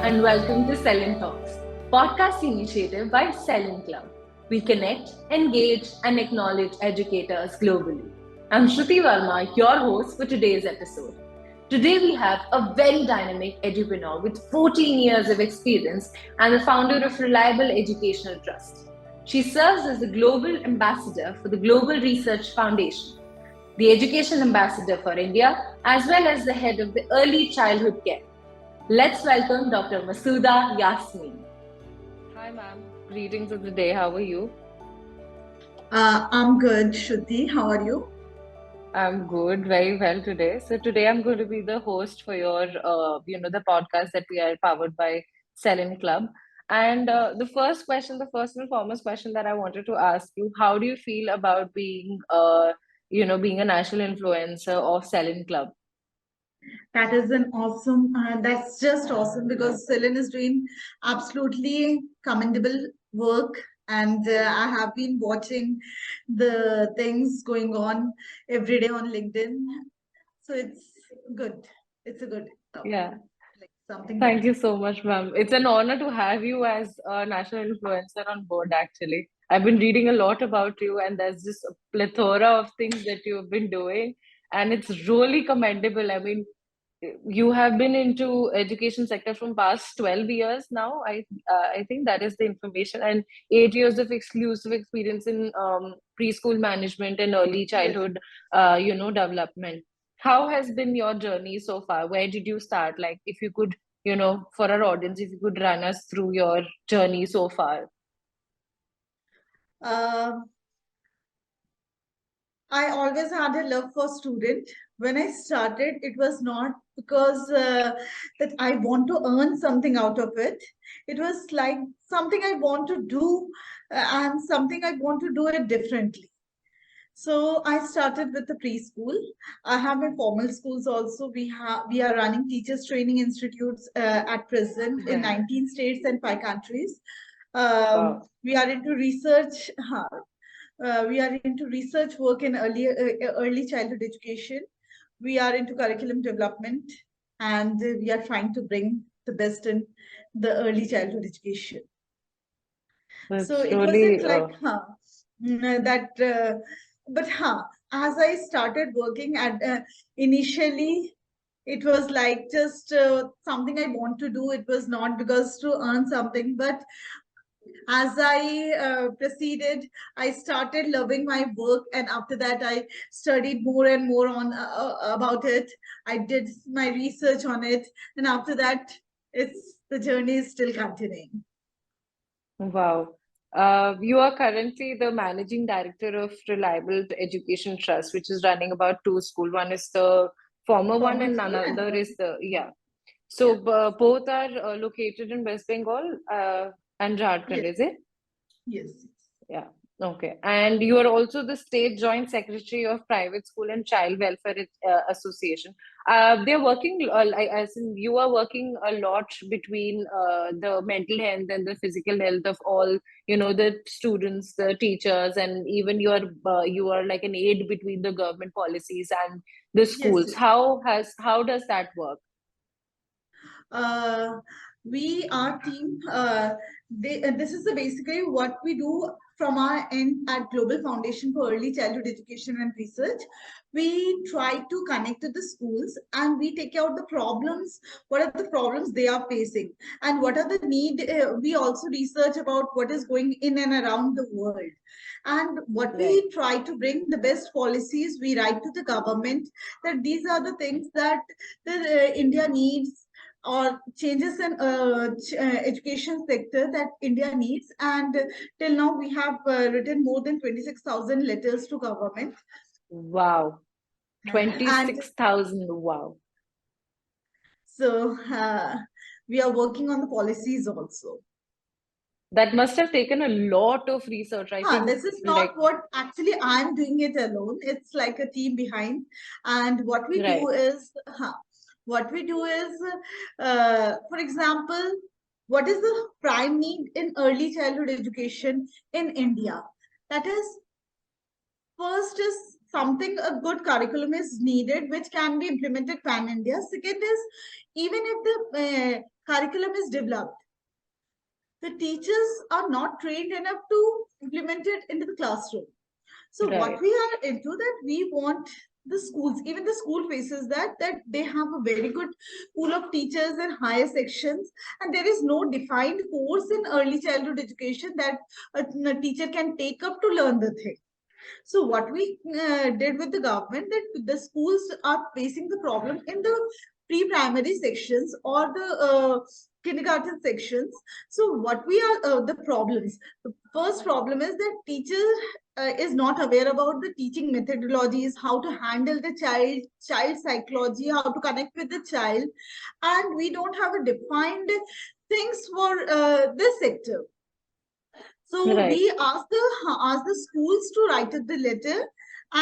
and welcome to SELINTalks, podcast initiative by Selin Club. We connect, engage, and acknowledge educators globally. I'm Shruti Verma, your host for today's episode. Today we have a very dynamic entrepreneur with 14 years of experience and the founder of Reliable Educational Trust. She serves as the global ambassador for the Global Research Foundation, the education ambassador for India, as well as the head of the early childhood care. Let's welcome Dr. Masuda Yasmin. Hi, ma'am. Greetings of the day. How are you? I'm good, Shruti. How are you? I'm good, very well today. So today I'm going to be the host for your, the podcast that we are powered by Selin Club. And the first question, the first and foremost question that I wanted to ask you, how do you feel about being a national influencer of Selin Club? That is an awesome, that's just awesome because Celine is doing absolutely commendable work. And I have been watching the things going on every day on LinkedIn. So it's good. It's a good, Yeah. like something good. Thank you so much, ma'am. It's an honor to have you as a national influencer on board, actually. I've been reading a lot about you, and there's just a plethora of things that you've been doing, and it's really commendable. I mean, you have been into education sector from past 12 years now. I think that is the information, and 8 years of exclusive experience in preschool management and early Yes. childhood, development. How has been your journey so far? Where did you start? Like, if you could, for our audience, if you could run us through your journey so far. Uh, I always had a love for student. When I started, it was not because that I want to earn something out of it. It was like something I want to do and something I want to do it differently. So I started with the preschool. I have my formal schools also. We are running teachers training institutes at present in Yeah. 19 states and 5 countries. Wow. We are into research. We are into research work in early childhood education. We are into curriculum development, and we are trying to bring the best in the early childhood education. So That's it wasn't really like that, but as I started working at initially, it was like just something I want to do. It was not because to earn something, but as I proceeded, I started loving my work, and after that, I studied more and more on about it. I did my research on it, and after that, it's the journey is still continuing. wow. You are currently the managing director of Reliable Education Trust, which is running about two schools. One is the former one, Formal and school and another is the, yeah. yeah, So both are located in West Bengal and Jharkhand, yes, is it? yes. Yeah. Okay. And you are also the state joint secretary of Private School and Child Welfare Association. They're working, as in you are working a lot between the mental health and the physical health of all, the students, the teachers, and even you are like an aid between the government policies and the Yes, schools. yes. How does that work? Uh, we our team. This is basically what we do from our end at Global Foundation for Early Childhood Education and Research. We try to connect to the schools and we take out the problems. What are the problems they are facing, and what are the need? We also research about what is going in and around the world. And what Right. we try to bring the best policies, we write to the government that these are the things that India needs or changes in education sector that India needs. And till now, we have written more than 26,000 letters to government. Wow. And 26,000. Wow. so we are working on the policies also. That must have taken a lot of research. I think, This is not like, what actually I'm doing it alone. It's like a team behind. And right. what we do is, for example, what is the prime need in early childhood education in India? That is, first is something, a good curriculum is needed, which can be implemented pan India. Second is, even if the curriculum is developed, the teachers are not trained enough to implement it into the classroom. So what Right. we are into that, we want the schools, even the school faces that they have a very good pool of teachers in higher sections, and there is no defined course in early childhood education that a teacher can take up to learn the thing. So what we did with the government, that the schools are facing the problem in the pre-primary sections or the kindergarten sections. So what we are the problems. The first problem is that teacher is not aware about the teaching methodologies, how to handle the child psychology, how to connect with the child, and we don't have a defined things for this sector. So Right. we asked the schools to write up the letter,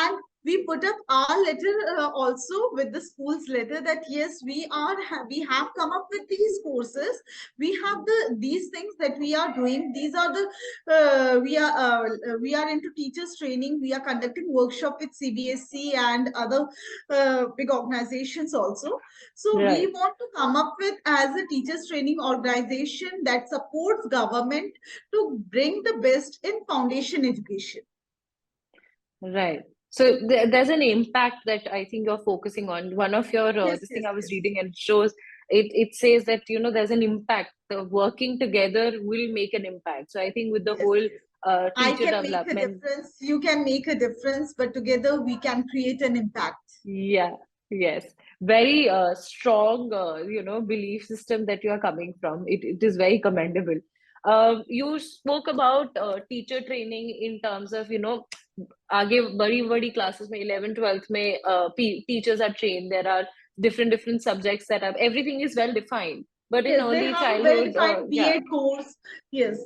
and we put up our letter also with the school's letter, that yes, we have come up with these courses. We have these things that we are doing. These are the we are into teachers training. We are conducting workshop with CBSE and other big organizations also. So we Right. want to come up with as a teachers training organization that supports government to bring the best in foundation education. Right. So there's an impact that I think you're focusing on. One of your Yes, this thing yes, I was yes. reading, and it shows it says that there's an impact. The working together will make an impact. So I think with the Yes, whole yes. I teacher can make a development. difference. You can make a difference, but together we can create an impact. Yeah, yes. Very strong, belief system that you are coming from. It is very commendable. You spoke about teacher training in terms of, आगे बड़ी बड़ी classes में 11 12th में teachers are trained. There are different subjects that have everything is well defined. But in Yes, they early have a childhood, well-defined yeah. B.Ed course. Yes.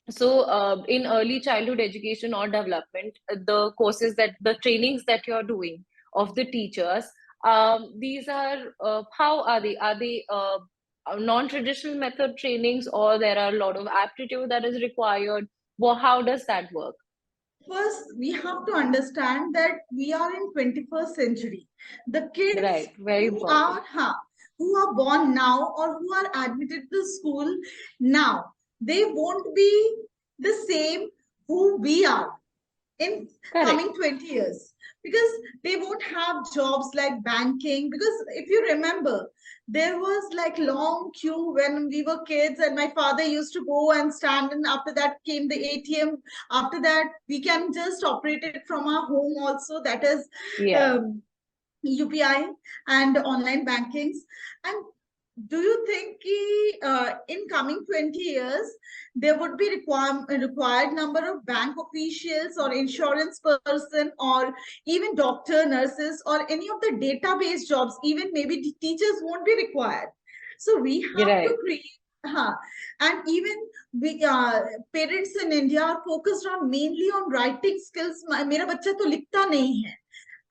So, in early childhood education or development, the courses the trainings that you're doing of the teachers, these are, how are they? Are they non-traditional method trainings, or there are a lot of aptitude that is required? Well, how does that work? First, we have to understand that we are in 21st century. The kids Right, very who are important. who are born now or who are admitted to school now, they won't be the same who we are in Correct. coming 20 years, because they won't have jobs like banking. Because if you remember, there was like long queue when we were kids, and my father used to go and stand, and after that came the ATM. After that, we can just operate it from our home also, that is Yeah. um, UPI and online bankings. And do you think in coming 20 years there would be required number of bank officials or insurance person or even doctor, nurses, or any of the database jobs? Even maybe the teachers won't be required. So we You're have to right. create and even we parents in India are focused on mainly on writing skills. मेरा बच्चा तो लिखता नहीं है.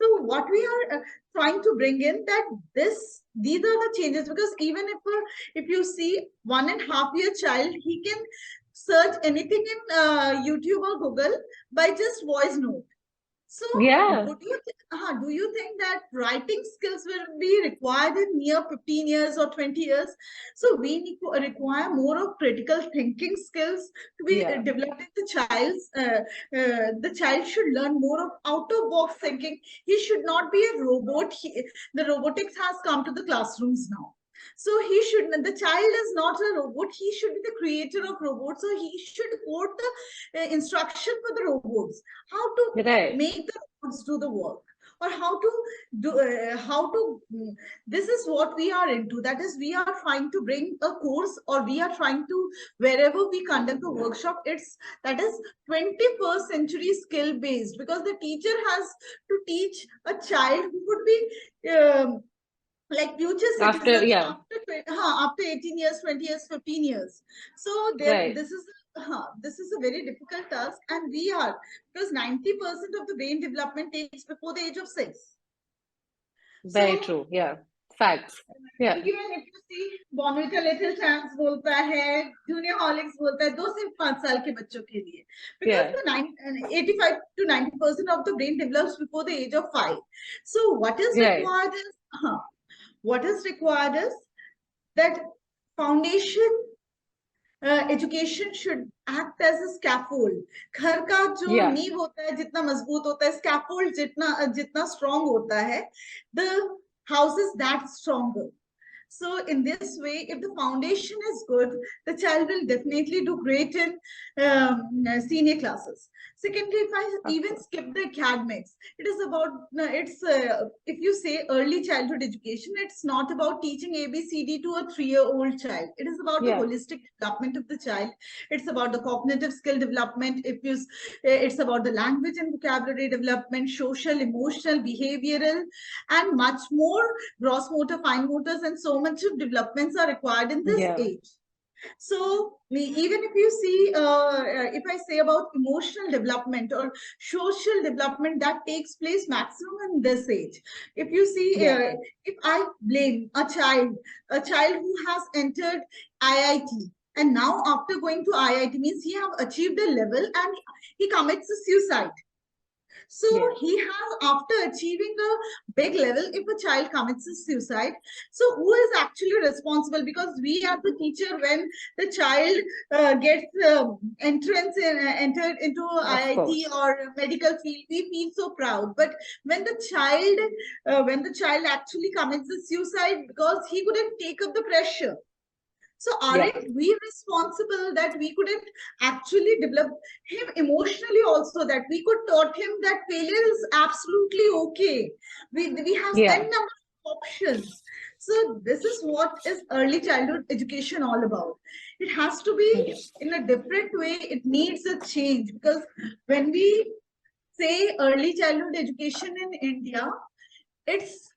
So what we are trying to bring in, that these are the changes, because even if you see 1.5 year child, he can search anything in YouTube or Google by just voice note. So Yeah. do you think that writing skills will be required in near 15 years or 20 years? So we need to require more of critical thinking skills to be Yeah. developed in the child should learn more of out of box thinking. He should not be a robot. The robotics has come to the classrooms now. So the child is not a robot. He should be the creator of robots. So he should code the instruction for the robots, how to Right. make the robots do the work, or how to this is what we are into. That is, we are trying to bring a course, or we are trying to, wherever we conduct a workshop, it's that is 21st century skill based, because the teacher has to teach a child who would be like future After, citizens yeah. after 18 years, 20 years, 15 years. So there, Right. this is a very difficult task, and we are, because 90% of the brain development takes before the age of 6. Very So true. Yeah. Facts. Yeah. Even if you see Bonvita Little Champs बोलता है, Junior Horlicks बोलता है 2 से 5 साल के बच्चों के लिए, because Yeah. the 85 to 90% of the brain develops before the age of 5. So what is Right. required is that foundation education should act as a scaffold. घर का जो Yeah. नींव होता है जितना मजबूत होता है, scaffold जितना strong होता है, the house is that stronger. So in this way, if the foundation is good, the child will definitely do great in senior classes. Secondly, if I even skip the academics, it is about, if you say early childhood education, it's not about teaching ABCD to a 3-year-old child. It is about the holistic development of the child. It's about the cognitive skill development. It's about the language and vocabulary development, social, emotional, behavioral, and much more. Gross motor, fine motors, and so much of developments are required in this age. So even if you see, if I say about emotional development or social development, that takes place maximum in this age. If you see, if I blame a child who has entered IIT, and now after going to IIT means he have achieved a level and he commits a suicide. So he has, after achieving a big level, if a child commits a suicide, so who is actually responsible? Because we are the teacher when the child gets entered into IIT or medical field, we feel so proud. But when the child actually commits a suicide because he couldn't take up the pressure. So aren't we responsible that we couldn't actually develop him emotionally also, that we could taught him that failure is absolutely okay. We have n number of options. So this is what is early childhood education all about. It has to be in a different way. It needs a change, because when we say early childhood education in India, it's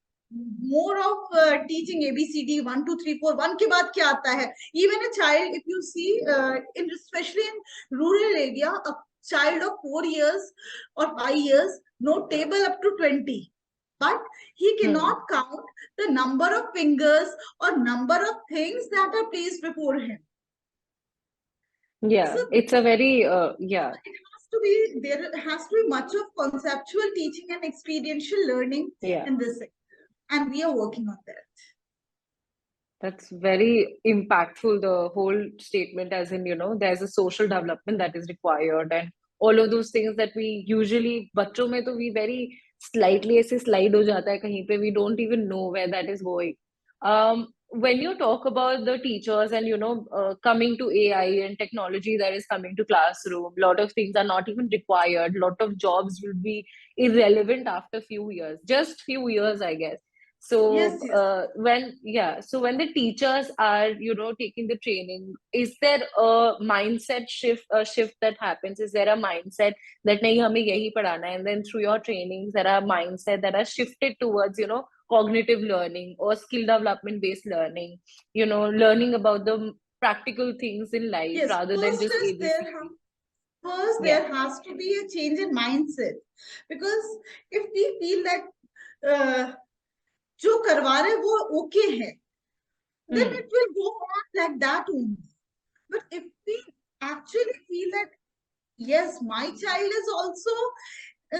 more of teaching ABCD 1 2 3 4 1 के बाद क्या आता है. Even a child, if you see, especially in rural area, a child of 4 years or 5 years know table up to 20, but he cannot count the number of fingers or number of things that are placed before him. So it's a very there has to be much of conceptual teaching and experiential learning in this sector. And we are working on that. That's very impactful, the whole statement, as in, there's a social development that is required, and all of those things that we usually, बच्चों में तो we very slightly ऐसे slide हो जाता है कहीं पे, we don't even know where that is going. When you talk about the teachers and, coming to AI and technology that is coming to classroom, a lot of things are not even required. A lot of jobs will be irrelevant after few years, just few years, I guess. So when the teachers are taking the training, is there a mindset shift that happens? Is there a mindset that nahi hame yahi padhana hai, and then through your trainings there are mindset that are shifted towards cognitive learning or skill development based learning, learning about the practical things in life rather than just ABC. First, there has to be a change in mindset, because if we feel that जो करवा रहे वो okay है, then it will go on like that only. But if we actually feel that yes, my child is also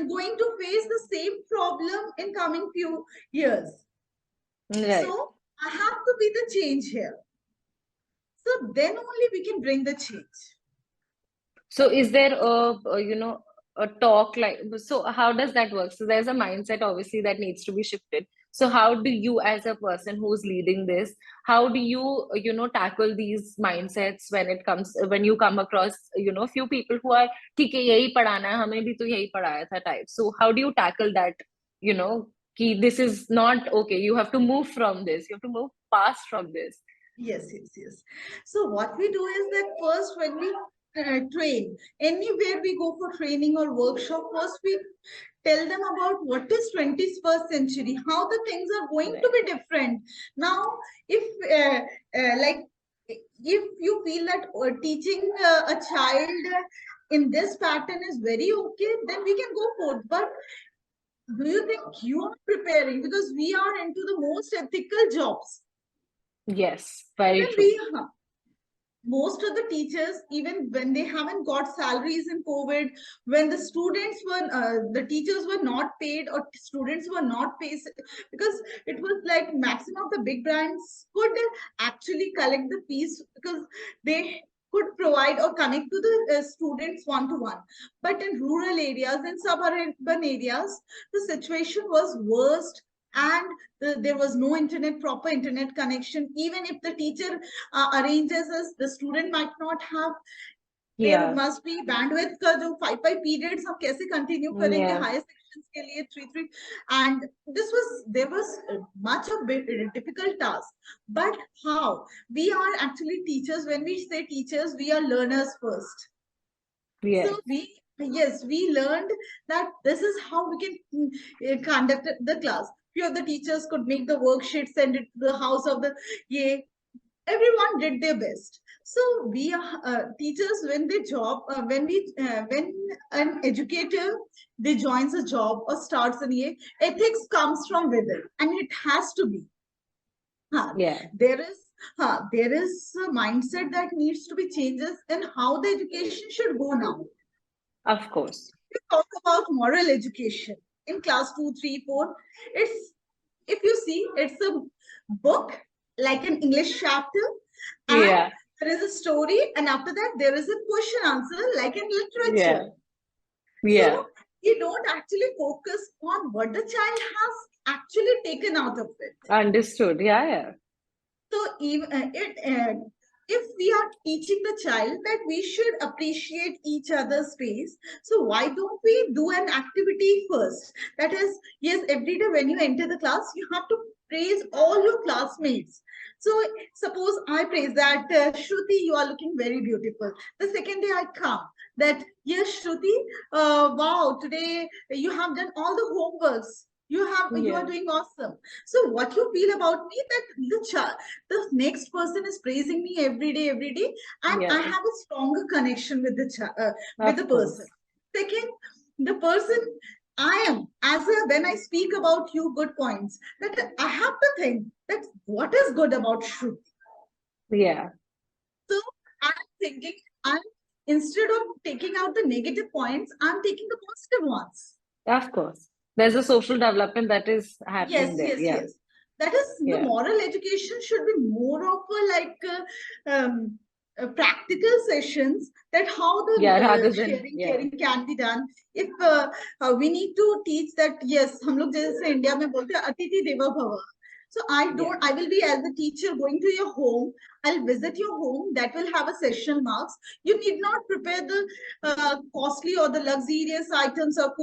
going to face the same problem in coming few years, so I have to be the change here. So then only we can bring the change. So is there a talk like, so how does that work? So there's a mindset obviously that needs to be shifted. So how do you, as a person who's leading this, how do you tackle these mindsets when you come across few people who are ठीक है यही पढ़ाना है हमें भी तो यही पढ़ाया था type. So how do you tackle that, कि this is not okay, you have to move from this, you have to move past from this? Yes. So what we do is that first, when we train, anywhere we go for training or workshop, first we tell them about what is 21st century, how the things are going to be different. Now, if you feel that teaching a child in this pattern is very okay, then we can go forth. But do you think you are preparing? Because we are into the most ethical jobs. Yes, very Even true. we, most of the teachers, even when they haven't got salaries in COVID, when the teachers were not paid or students were not paid, because it was like maximum of the big brands could actually collect the fees because they could provide or connect to the students one to one. But in rural areas, in suburban areas, the situation was worst, and there was no proper internet connection. Even if the teacher arranges us, the student might not have. There Yeah, must be bandwidth का जो 5 periods हम कैसे continue करेंगे yeah, higher sections के लिए 3 3, and there was much of difficult task. But how we are actually teachers? When we say teachers, we are learners first. So yes, we learned that this is how we can conduct the class. Few of the teachers could make the worksheet, send it to the house of the yeah. Everyone did their best. So we are teachers when they job when an educator they joins a job or starts an EA, ethics comes from within, and it has to be. Huh, yeah, there is there is a mindset that needs to be changes in how the education should go now. of course. We talk about moral education in class 2, 3, 4. It's, if you see, it's a book like an English chapter, and Yeah, there is a story, and after that there is a question answer like in yeah, literature. So yeah, you don't actually focus on what the child has actually taken out of it. understood. Yeah, yeah, So even if we are teaching the child that we should appreciate each other's space, so why don't we do an activity first? That is, yes, every day when you enter the class, you have to praise all your classmates. So suppose I praise that Shruti, you are looking very beautiful. The second day I come that yes, Shruti, wow, today you have done all the homeworks. You are yeah, doing awesome. So what you feel about me that the next person is praising me every day, and I yeah, have a stronger connection with with the of person. course. Second, the person I am, as a, when I speak about you good points, that I have to think that what is good about Shruti. Yeah, So I'm thinking, I'm instead of taking out the negative points, I'm taking the positive ones. of course. There's a social development that is happening Yes, there. yes, Yeah, yes. That is, the yeah, moral education should be more of a practical sessions, that how yeah, the rather than, sharing yeah, caring can be done. If we need to teach that, yes, हम लोग जैसे India में बोलते हैं अतिथि देवो भव. So yeah, I will be as a teacher going to your home. I'll visit your home. That will have a session marks. You need not prepare the costly or the luxurious items or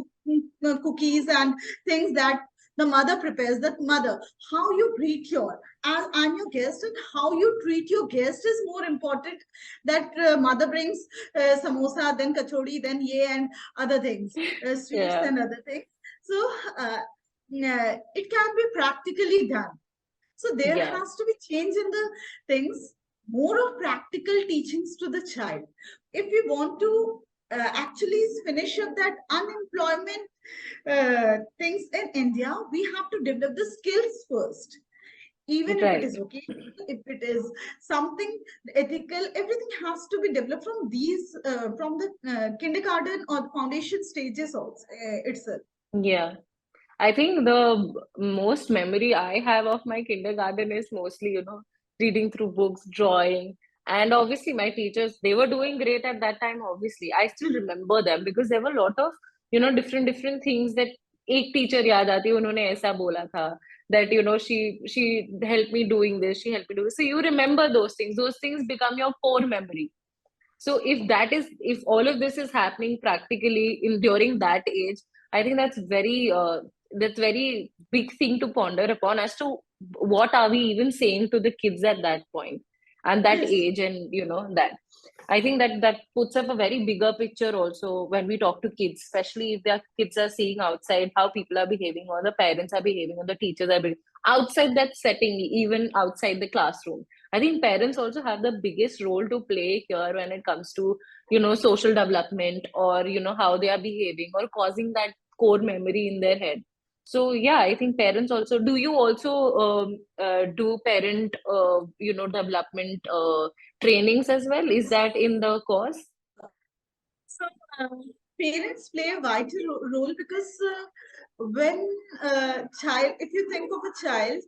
cookies and things that the mother prepares. That mother, how you greet your, as I'm your guest, and how you treat your guest is more important. That mother brings samosa, then kachori, then ye and other things, sweets yeah, and other things. So it can be practically done. So there yeah, has to be change in the things, more of practical teachings to the child. If we want to actually finish up that unemployment things in India, we have to develop the skills first. Even if it right. is okay, if it is something ethical, everything has to be developed from from the kindergarten or the foundation stages also itself. Yeah. I think the most memory I have of my kindergarten is mostly, reading through books, drawing, and obviously my teachers, they were doing great at that time, obviously. I still remember them because there were a lot of, different things that एक teacher याद आती है उन्होंने ऐसा बोला था that she helped me doing this, she helped me do this. So you remember those things become your core memory. So if all of this is happening practically in during that age, I think that's very big thing to ponder upon as to what are we even saying to the kids at that point and that Yes, age, and that I think that puts up a very bigger picture also when we talk to kids, especially if their kids are seeing outside how people are behaving or the parents are behaving or the teachers are behaving outside that setting, even outside the classroom. I think parents also have the biggest role to play here when it comes to, social development or, how they are behaving or causing that core memory in their head. So yeah, I think parents also, do you also do parent development trainings as well? Is that in the course? So parents play a vital role because when if you think of a child,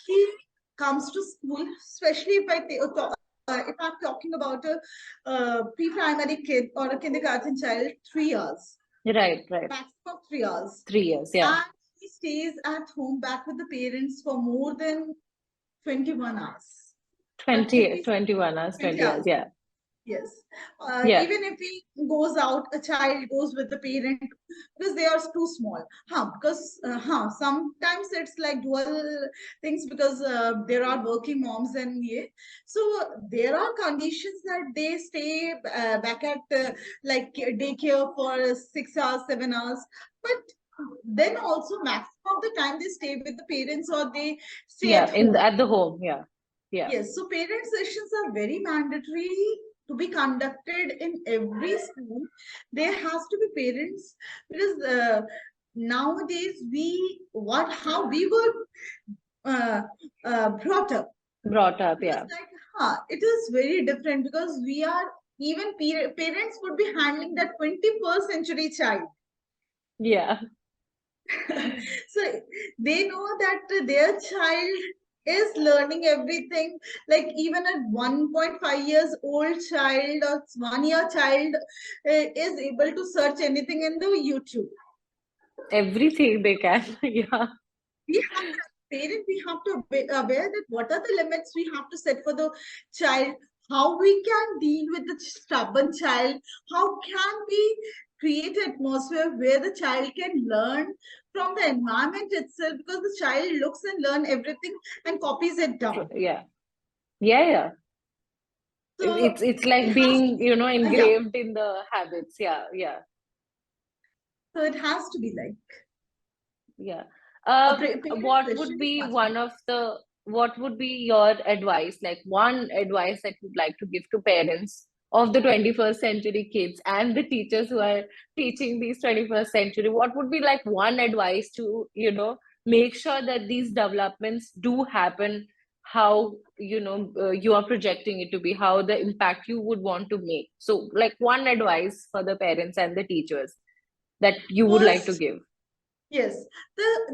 he comes to school, especially if I'm talking about a pre-primary kid or a kindergarten child, 3 hours, Right. maximum 3 hours, 3 years, yeah. and he stays at home back with the parents for more than 21 hours. But if 20, we 21 hours, 20 20 hours, hours, yeah. yes. Yeah. Even if he goes out, a child goes with the parent because they are too small. Sometimes it's like dual things because there are working moms and yeah. So there are conditions that they stay back at like daycare for 6 hours, 7 hours. But then also maximum of the time they stay with the parents or they stay Yeah, at home. at the home, yeah. Yeah. Yes, so parent sessions are very mandatory to be conducted in every school. There has to be parents because nowadays how we were brought up. Brought up, It was yeah. like, it is very different because we are even parents would be handling that 21st century child. Yeah. So they know that their child is learning everything, like even a 1.5 years old child or 1 year child is able to search anything in the YouTube. Everything they can. Yeah. We have to, as parents, we have to be aware that what are the limits we have to set for the child, how we can deal with the stubborn child, how can we create an atmosphere where the child can learn from the environment itself, because the child looks and learn everything and copies it down. Yeah. Yeah. So It's it like has to being, be, yeah. engraved in the habits. Yeah. Yeah. So it has to be like Yeah. a parent What would session is be much one better. of the, what would be your advice, like one advice that you'd like to give to parents of the 21st century kids and the teachers who are teaching these 21st century? What would be like one advice to, make sure that these developments do happen, how, you are projecting it to be, how the impact you would want to make? So, like one advice for the parents and the teachers that you would like to First, give. yes,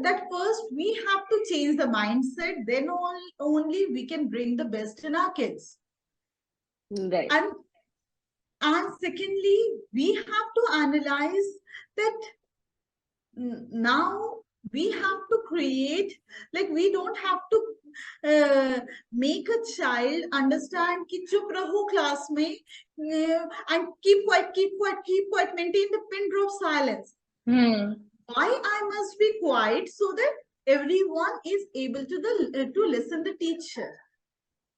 that first we have to change the mindset. Then only we can bring the best in our kids. Right. And secondly, we have to analyze that now we have to create, like we don't have to make a child understand कि चुप रहो class में and keep quiet, maintain the pin drop silence. Why I must be quiet? So that everyone is able to listen the teacher.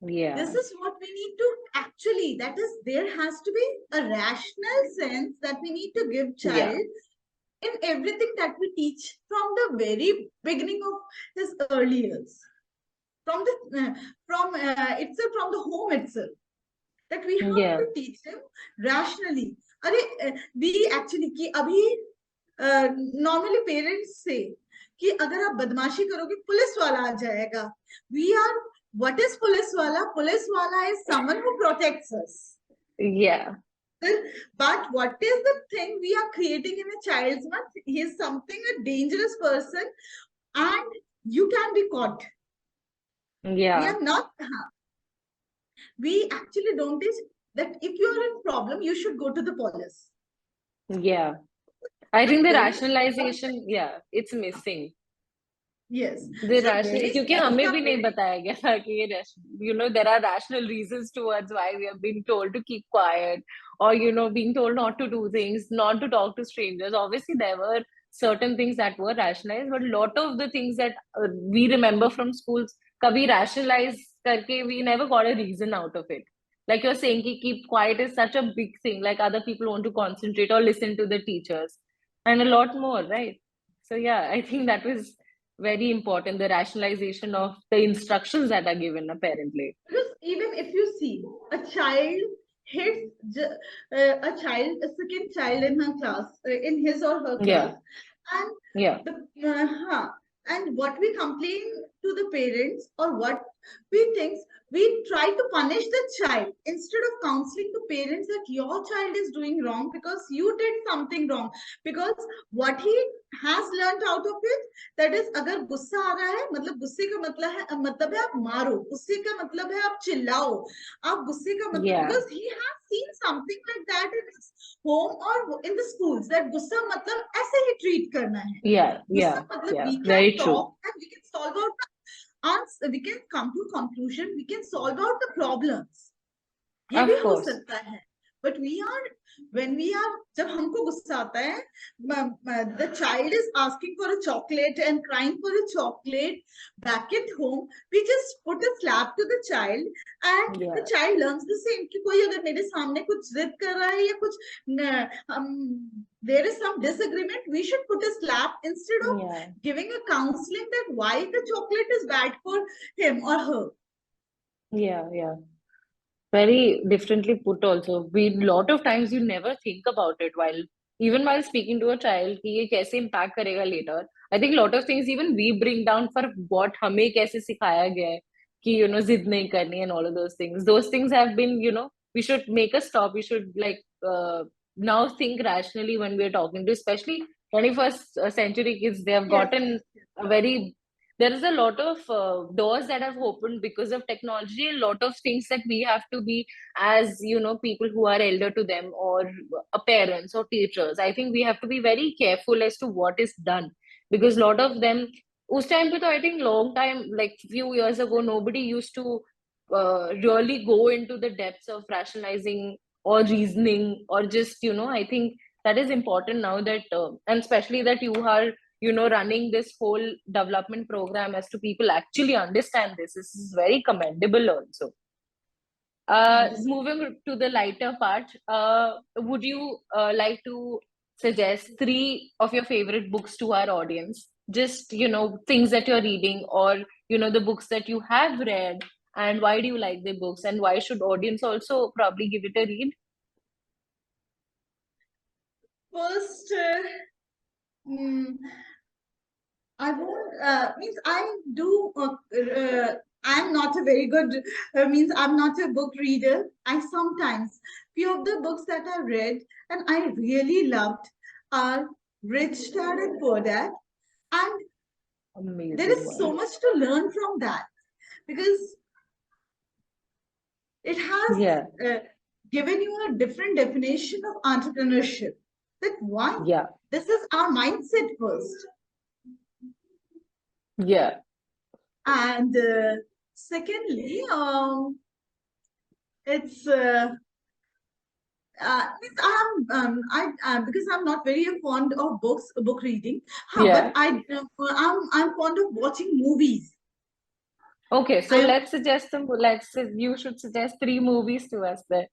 Yeah. This is what we need to actually, that is, there has to be a rational sense that we need to give Yeah. child in everything that we teach from the very beginning of his early years, from the home itself, that we have Yeah. to teach him rationally. We actually कि अभी normally parents say कि अगर आप बदमाशी करोगे police वाला आ जाएगा. We are, what is police wala? Police wala is someone who protects us. Yeah. But what is the thing we are creating in a child's mind? He is something a dangerous person, and you can be caught. We Yeah. are not. We actually don't teach that if you are in problem, you should go to the police. Yeah. I think the Very small rationalization, thing. yeah, it's missing. Yes. The So rational, very क्योंकि small. हमें भी नहीं बताया गया था कि ये there are rational reasons towards why we have been told to keep quiet, or being told not to do things, not to talk to strangers. Obviously there were certain things that were rationalized, but a lot of the things that we remember from schools कभी rationalize करके we never got a reason out of it. Like you're saying कि keep quiet is such a big thing, like other people want to concentrate or listen to the teachers and a lot more, right? So yeah, I think that was very important, the rationalization of the instructions that are given apparently. Because even if you see a child hits a second child in her class, in his or her class, Yeah. And Yeah. and what we complain to the parents, or what we think, we try to punish the child instead of counseling the parents that your child is doing wrong because you did something wrong. Because what he has learned out of it, that is, अगर गुस्सा आ रहा है, मतलब गुस्से का मतलब है आप मारो, गुस्से का मतलब है आप चिल्लाओ, आप गुस्से का मतलब, Yeah. because he has seen something like that in his home or in the schools, that गुस्सा मतलब ऐसे ही treat करना है. Yeah. गुस्सा Yeah. मतलब Yeah. we Very can true. talk and we can solve out the answer, we can come to a conclusion, we can solve out the problems. ये Of भी हो course. सकता है. But we are, when we are, जब हमको गुस्सा आता है, the child is asking for a chocolate and crying for a chocolate back at home, we just put a slap to the child and Yeah. the child learns the same. कि कोई अगर मेरे सामने कुछ जिद कर रहा है या कुछ there is some disagreement, we should put a slap instead of Yeah. giving a counseling that why the chocolate is bad for him or her. Yeah. Yeah. Very differently put also. We lot of times you never think about it while even while speaking to a child कि ये कैसे impact करेगा later. I think lot of things even we bring down for what हमें कैसे सिखाया गया है कि जिद नहीं करनी and all of those things. Those things have been we should make a stop. We should like now think rationally when we're talking to especially 21st century kids. They have Yes. gotten a very there is a lot of doors that have opened because of technology, a lot of things that we have to be as people who are elder to them or parents or teachers. I think we have to be very careful as to what is done because a lot of them us time pe to I think long time like few years ago nobody used to really go into the depths of rationalizing or reasoning or just I think that is important now that and especially that you are running this whole development program as to people actually understand this. This is very commendable also. Yes. Moving to the lighter part, would you like to suggest three of your favorite books to our audience? Just, things that you're reading or, the books that you have read and why do you like the books and why should audience also probably give it a read? First, I won't, means I do, I'm not a very good, means I'm not a book reader. I sometimes, few of the books that I read and I really loved are Rich Dad and Poor Dad. And there Amazing is so one. much to learn from that because it has Yeah, given you a different definition of entrepreneurship. That why? yeah, This is our mindset first. yeah, And secondly, it's means because I'm not very fond of book reading, but yeah. I'm fond of watching movies. Okay, so I you should suggest three movies to us then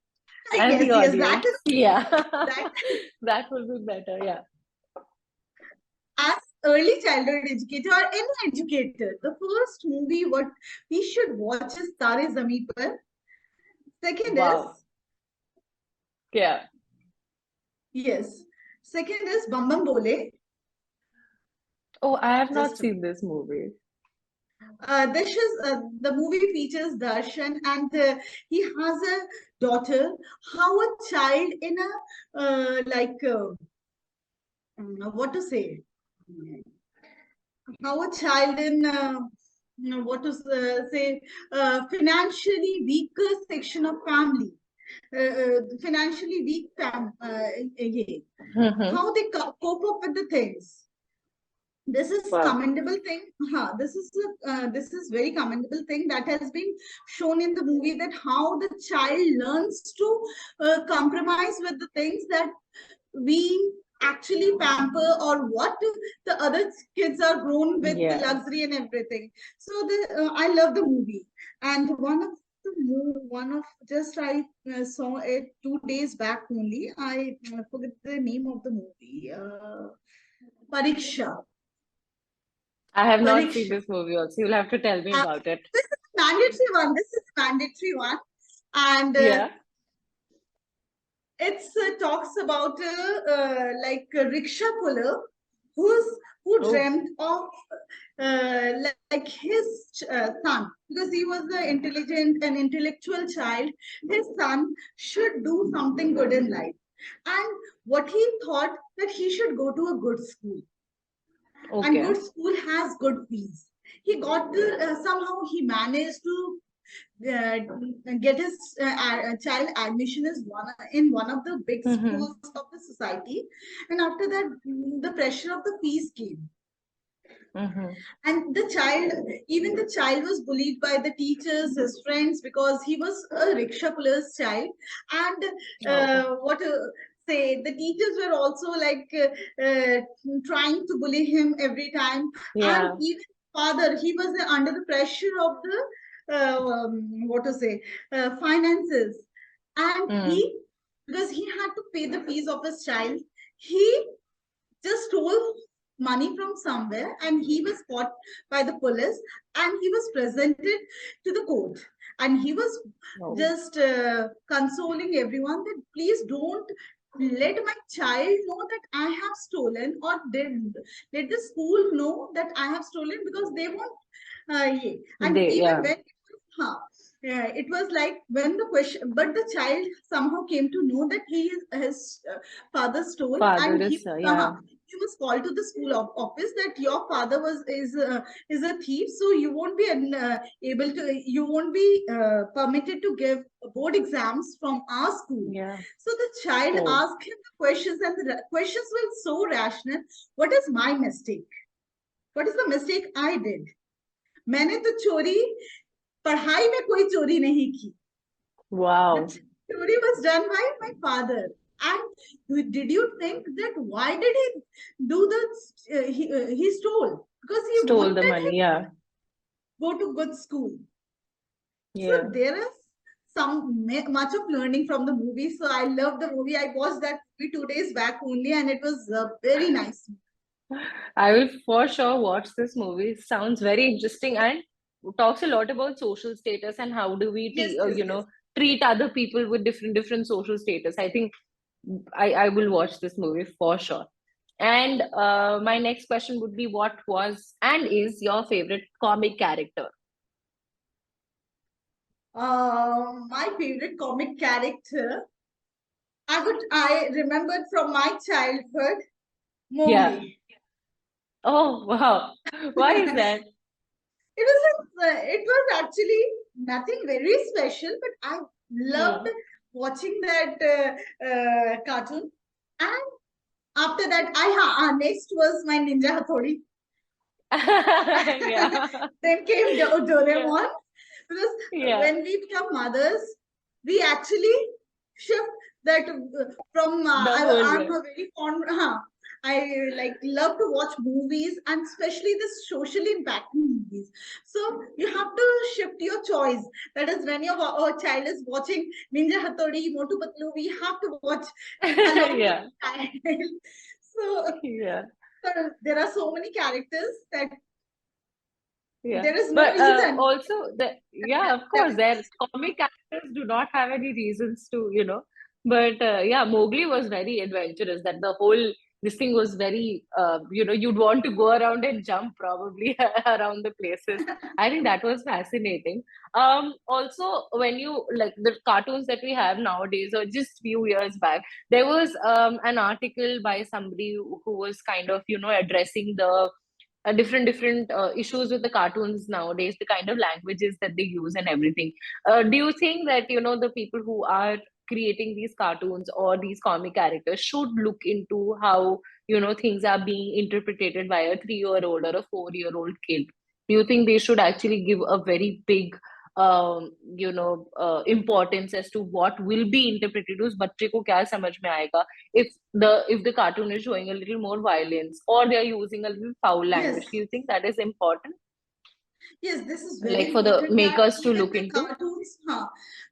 and yes, the yes, that audience. is Yeah, that. that will be better. Yeah. As early childhood educator or any educator, the first movie what we should watch is Tare Zameen Par. Second Wow. is, Yeah. yes, second is Bam Bam Bole. Oh, I have not Just seen this movie. this is the movie features Darshan, and he has a daughter. How a child in a what to say? How a child in what to say, financially weaker section of family, financially weak yeah, Mm-hmm. how they cope up with the things. This is Wow. commendable thing. This is very commendable thing that has been shown in the movie, that how the child learns to compromise with the things that we actually pamper, or what the other kids are grown with the Yeah. luxury and everything. So I love the movie. And one of just I saw it 2 days back only. I forget the name of the movie. Pariksha. I have not seen Pariksha. this movie also. You'll have to tell me about it. This is mandatory one. This is mandatory one, and Yeah. it talks about like a rickshaw puller. who Oh, dreamt of like his son, because he was an intelligent and intellectual child. His son should do something good in life, and what he thought, that he should go to a good school, and okay. good school has good fees. He got the somehow he managed to uh, get his child admission is one of the big Mm-hmm. schools of the society. And after that, the pressure of the fees came, Mm-hmm. and the child, even the child was bullied by the teachers, his friends, because he was a rickshaw puller's child. And Oh, what say, the teachers were also like trying to bully him every time. And yeah. even father, he was under the pressure of the what to say, finances. And Mm. he, because he had to pay the fees of his child, he just stole money from somewhere, and he was caught by the police, and he was presented to the court. And he was Oh, just consoling everyone that please don't let my child know that I have stolen, or let the school know that I have stolen, because they won't yeah. And they, even yeah. when huh, yeah, it was like when the question, but the child somehow came to know that his father stole. Father And is, yeah. he was called to the school office that your father is a thief, so you won't be able to, you won't be permitted to give board exams from our school. Yeah. So the child Oh. asked him the questions, and the questions were so rational. What is my mistake? What is the mistake I did? मैंने तो चोरी, पढ़ाई में कोई चोरी नहीं की. The Wow. chori was done by my father. And did you think that why did he do that? He stole because he Stole the wanted him money, yeah. go to good school. So Yeah. there is much of learning from the movie. So I love the movie. I watched that movie 2 days back only, and it was very nice. I will for sure watch this movie. It sounds very interesting and talks a lot about social status and how do we, Yes, yes, yes. treat other people with different social status. I think I will watch this movie for sure. And my next question would be, what was and is your favorite comic character? My favorite comic character, I remembered from my childhood, Yeah. Mowgli. Oh, wow. Why is that? It was actually nothing very special, but I loved Hmm. watching that cartoon. And after that, next was my Ninja Hattori. Yeah. Then came Yeah. Doraemon, because Yeah. when we become mothers, we actually shift that from The whole I'm way. a very fond. I like love to watch movies, and especially the socially impacting movies. So you have to shift your choice. That is, when your child is watching Ninja Hattori, Motu Patlu, we have to watch along with Yeah. the child. So Yeah. there are so many characters that Yeah, there is no but reason. also yeah, of course, their comic characters do not have any reasons to, But yeah, Mowgli was very adventurous. That the whole this thing was very, you'd want to go around and jump probably around the places. I think that was fascinating. Also, when you like the cartoons that we have nowadays, or just few years back, there was an article by somebody who was kind of, addressing the different issues with the cartoons nowadays, the kind of languages that they use and everything. Do you think that the people who are creating these cartoons or these comic characters should look into how things are being interpreted by a 3-year-old or a 4-year-old kid? Do you think they should actually give a very big importance as to what will be interpreted? उस बच्चे को क्या समझ में आएगा if the cartoon is showing a little more violence or they are using a little foul language? Yes, Do you think that is important, yes, this is very like for the important that makers to even look the into? cartoons,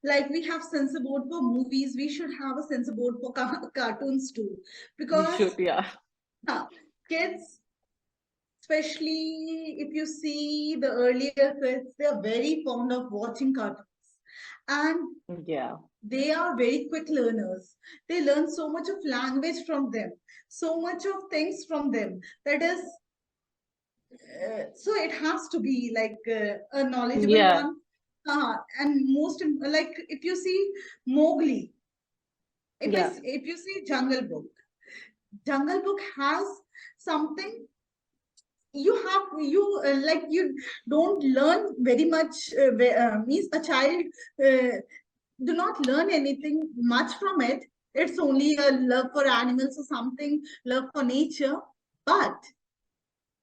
like we have censor board for movies, we should have a censor board for cartoons too, We because should, yeah. huh, kids, especially if you see the earlier kids, they are very fond of watching cartoons. And Yeah. they are very quick learners. They learn so much of language from them, so much of things from them. That is, so it has to be like a knowledgeable Yeah. one. And like if you see Mowgli, Yeah. if you see Jungle Book has something. You don't learn very much. Means a child uh, do not learn anything much from it. It's only a love for animals or something, love for nature. But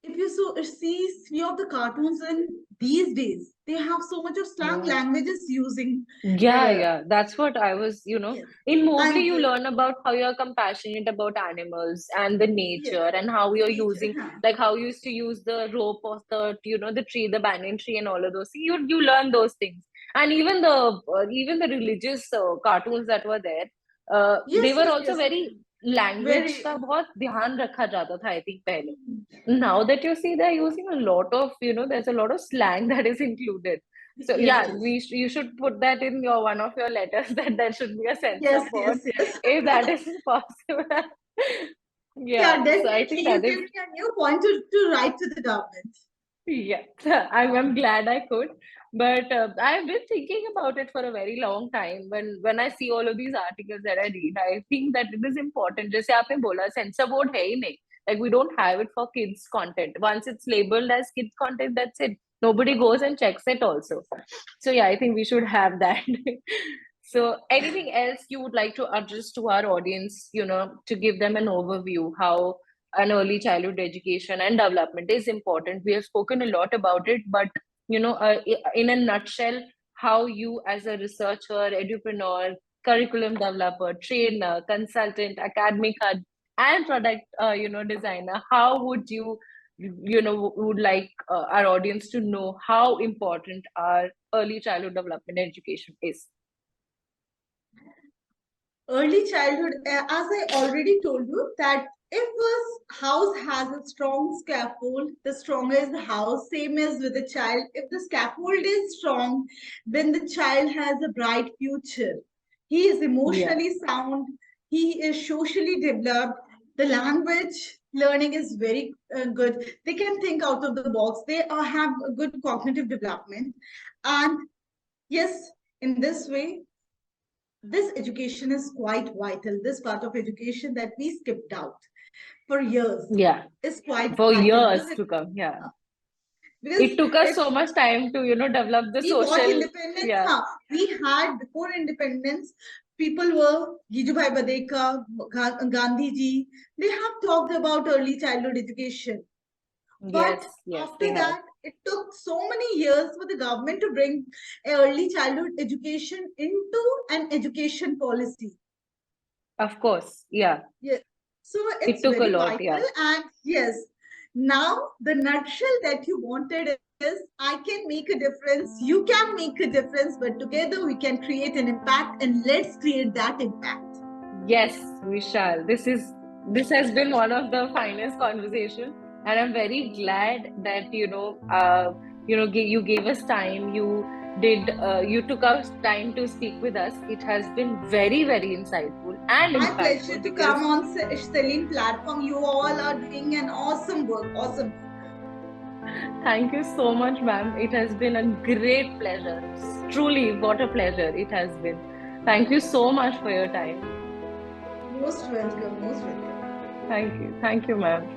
if you see few of the cartoons in these days, they have so much of slang Yeah. languages using. Yeah, Uh, yeah, that's what I was, yes, in Mowgli, and you learn about how you're compassionate about animals and the yes, nature and how you're nature. using, like how you used to use the rope of the tree, the banyan tree and all of those. You learn those things. And even the religious cartoons that were there, they Yes, were yes, also yes. very language Very. का बहुत ध्यान रखा जाता था, I think पहले. Now that you see, they're using a lot of, there's a lot of slang that is included. So Yes, yeah, yes. you should put that in your one of your letters that there should be a censor Yes, board yes, yes. if that is possible. Yeah, Yeah, so I definitely. think You that give is me a new point to write to the government. yeah. I'm glad I could, but I've been thinking about it for a very long time. When I see all of these articles that I read, I think that it is important. जैसे आपने बोला, censor board है ही नहीं. Like we don't have it for kids content. Once it's labeled as kids content, that's it. Nobody goes and checks it also. So yeah, I think we should have that. So anything else you would like to address to our audience, to give them an overview how an early childhood education and development is important. We have spoken a lot about it, but in a nutshell, how you as a researcher, edupreneur, curriculum developer, trainer, consultant, academic head, and product, designer, how would you, would like our audience to know how important our early childhood development education is? Early childhood, as I already told you, that if a house has a strong scaffold, the stronger is the house. Same as with the child. If the scaffold is strong, then the child has a bright future. He is Yeah. emotionally sound. He is socially developed. The language learning is very good. They can think out of the box. They have a good cognitive development. And yes, in this way, this education is quite vital. This part of education that we skipped out for years Yeah. is quite For vital years to come. Yeah. because It took us if so much time to, develop the we got social. independence, Yeah. we had before independence, people were Gijubhai Badeka, Gandhi ji. They have talked about early childhood education. But Yes, yes, they after have. that, it took so many years for the government to bring early childhood education into an education policy. Of course. Yeah. Yes. So It it's took a very lot. vital. Yeah. And yes, now the nutshell that you wanted is I can make a difference, you can make a difference, but together we can create an impact, and let's create that impact. Yes, we shall. This has been one of the finest conversations, and I'm very glad that you gave us time. You took us time to speak with us. It has been very very insightful and My pleasure impactful to because come on Celine platform. You all are doing an awesome work. Awesome. thank you so much, ma'am. It has been a great pleasure. Truly, what a pleasure it has been. Thank you so much for your time. Most welcome. Most welcome. Thank you. Thank you, ma'am.